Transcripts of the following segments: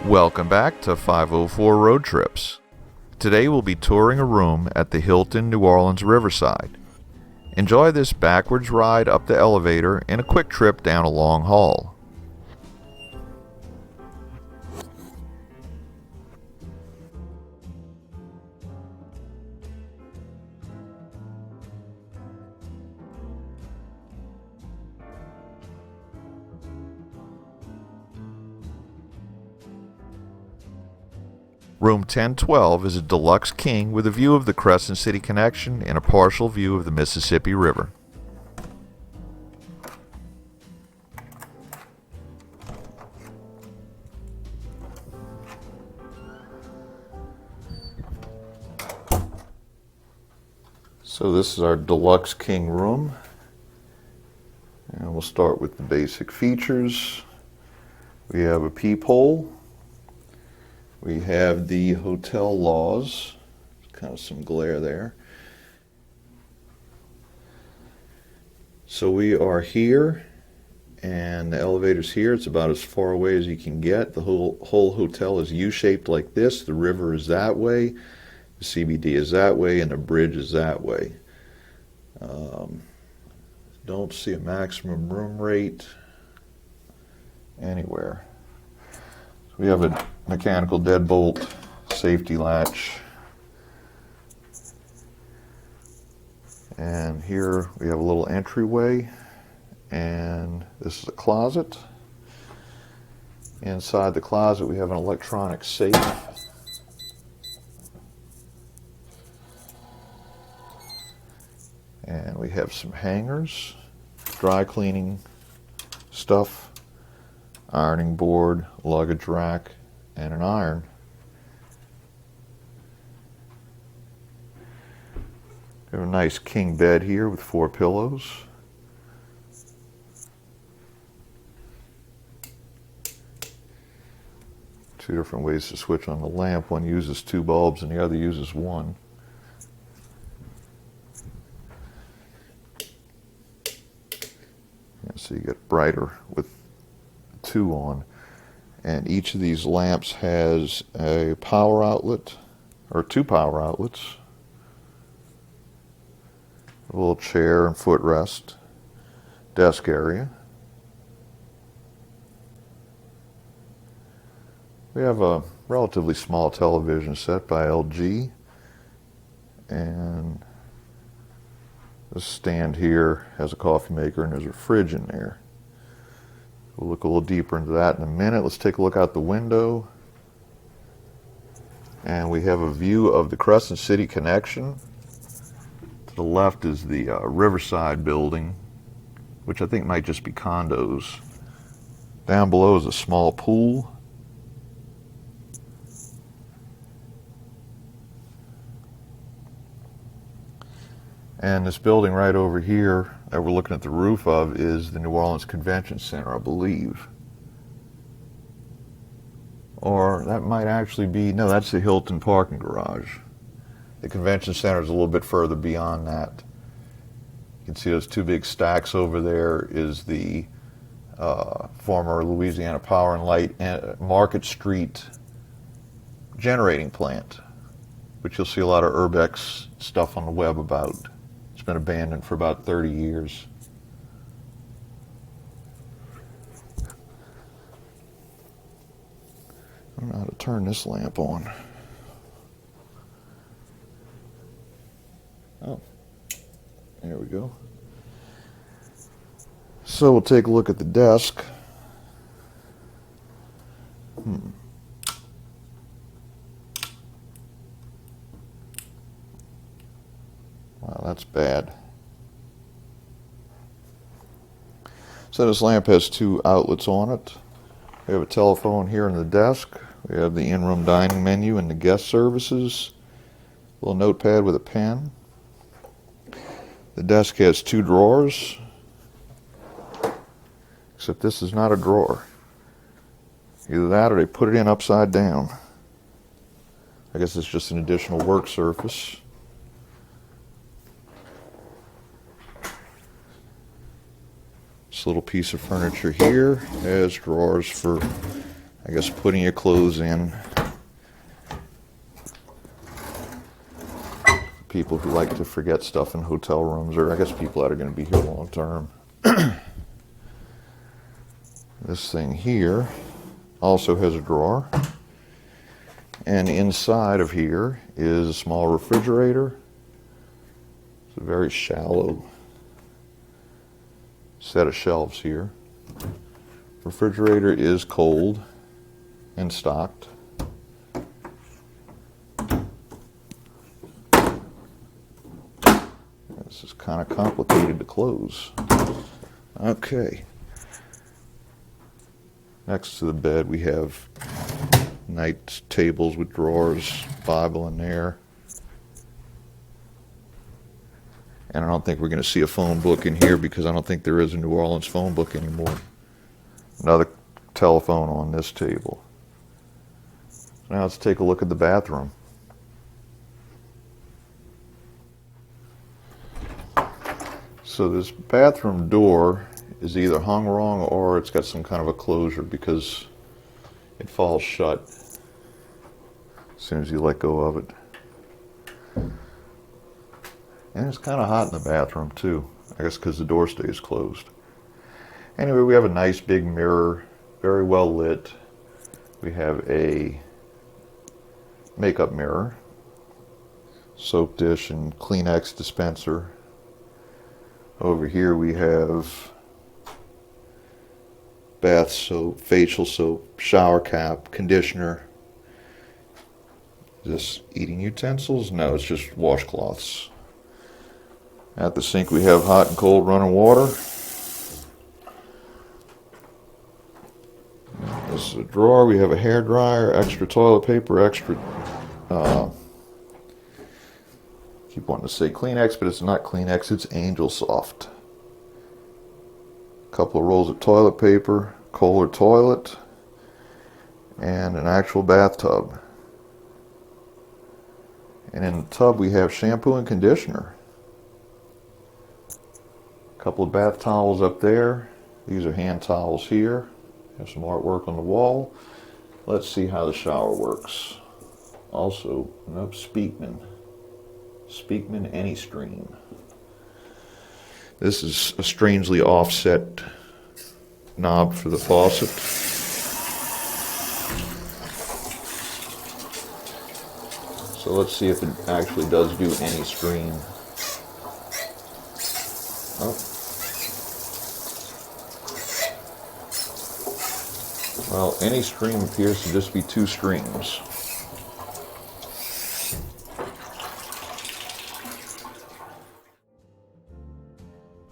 Welcome back to 504 Road Trips. Today we'll be touring a room at the Hilton New Orleans Riverside. Enjoy this backwards ride up the elevator and a quick trip down a long hall. Room 1012 is a Deluxe King with a view of the Crescent City Connection and a partial view of the Mississippi River. So this is our Deluxe King Room, and we'll start with the basic features. We have a peephole. We have the hotel laws, kind of some glare there. So we are here, and the elevator's here. It's about as far away as you can get. The whole hotel is U-shaped like this. The river is that way, the CBD is that way, and the bridge is that way. Don't see a maximum room rate anywhere. We have a mechanical deadbolt, safety latch, and here we have a little entryway, and this is a closet. Inside the closet we have an electronic safe, and we have some hangers, dry cleaning stuff, ironing board, luggage rack, and an iron. We have a nice king bed here with 4 pillows. Two different ways to switch on the lamp. One uses 2 bulbs and the other uses 1. So you get brighter with 2 on, and each of these lamps has a power outlet, or 2 power outlets, a little chair and footrest, desk area. We have a relatively small television set by LG, and this stand here has a coffee maker and there's a fridge in there. We'll look a little deeper into that in a minute. Let's take a look out the window. And we have a view of the Crescent City Connection. To the left is the Riverside building, which I think might just be condos. Down below is a small pool. And this building right over here that we're looking at the roof of is the New Orleans Convention Center, I believe. Or that might actually be, no, that's the Hilton parking garage. The Convention Center is a little bit further beyond that. You can see those 2 big stacks over there is the former Louisiana Power and Light Market Street generating plant, which you'll see a lot of Urbex stuff on the web about. It's been abandoned for about 30 years. I don't know how to turn this lamp on. Oh, there we go. So we'll take a look at the desk. Wow, that's bad. So this lamp has 2 outlets on it. We have a telephone here in the desk. We have the in-room dining menu and the guest services. A little notepad with a pen. The desk has 2 drawers, except this is not a drawer. Either that or they put it in upside down. I guess it's just an additional work surface. This little piece of furniture here has drawers for, I guess putting your clothes in. People who like to forget stuff in hotel rooms, or I guess people that are going to be here long term. This thing here also has a drawer. And inside of here is a small refrigerator. It's a very shallow set of shelves here. Refrigerator is cold and stocked. This is kind of complicated to close. Okay. Next to the bed we have night tables with drawers, Bible in there. And I don't think we're going to see a phone book in here because I don't think there is a New Orleans phone book anymore. Another telephone on this table. Now let's take a look at the bathroom. So this bathroom door is either hung wrong or it's got some kind of a closure because it falls shut as soon as you let go of it. And it's kind of hot in the bathroom too, I guess because the door stays closed. Anyway, we have a nice big mirror, very well lit. We have a makeup mirror, soap dish and Kleenex dispenser. Over here we have bath soap, facial soap, shower cap, conditioner. Is this eating utensils? No, it's just washcloths. At the sink we have hot and cold running water. This is a drawer. We have a hair dryer, extra toilet paper, extra keep wanting to say Kleenex, but it's not Kleenex, it's Angel Soft. A couple of rolls of toilet paper, Kohler toilet, and an actual bathtub. And in the tub we have shampoo and conditioner. A couple of bath towels up there. These are hand towels here. Have some artwork on the wall. Let's see how the shower works. Also, nope, Speakman AnyStream. This is a strangely offset knob for the faucet. So let's see if it actually does do AnyStream. Oh. Well, AnyStream appears to just be two streams.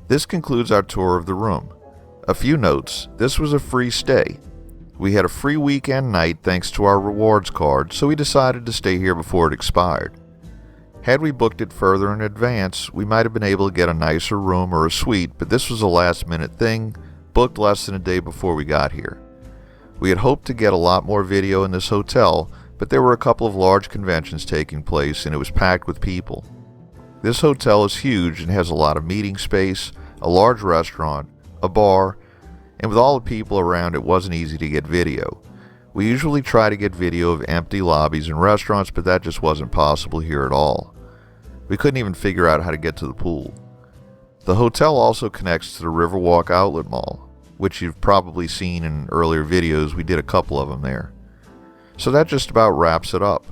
This concludes our tour of the room. A few notes: this was a free stay. We had a free weekend night thanks to our rewards card, so we decided to stay here before it expired. Had we booked it further in advance, we might have been able to get a nicer room or a suite, but this was a last-minute thing, booked less than a day before we got here. We had hoped to get a lot more video in this hotel, but there were a couple of large conventions taking place and it was packed with people. This hotel is huge and has a lot of meeting space, a large restaurant, a bar, and with all the people around it wasn't easy to get video. We usually try to get video of empty lobbies and restaurants, but that just wasn't possible here at all. We couldn't even figure out how to get to the pool. The hotel also connects to the Riverwalk Outlet Mall, which you've probably seen in earlier videos. We did a couple of them there. So that just about wraps it up.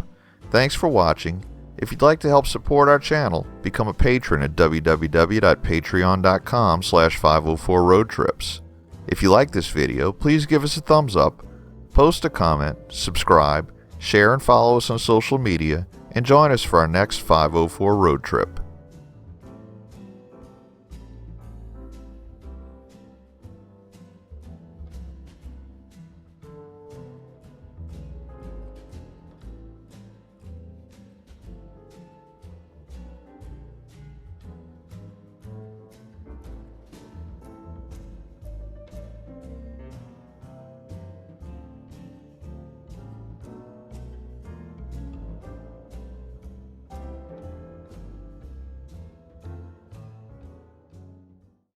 Thanks for watching. If you'd like to help support our channel, become a patron at www.patreon.com/504roadtrips. If you like this video, please give us a thumbs up, post a comment, subscribe, share and follow us on social media, and join us for our next 504 road trip.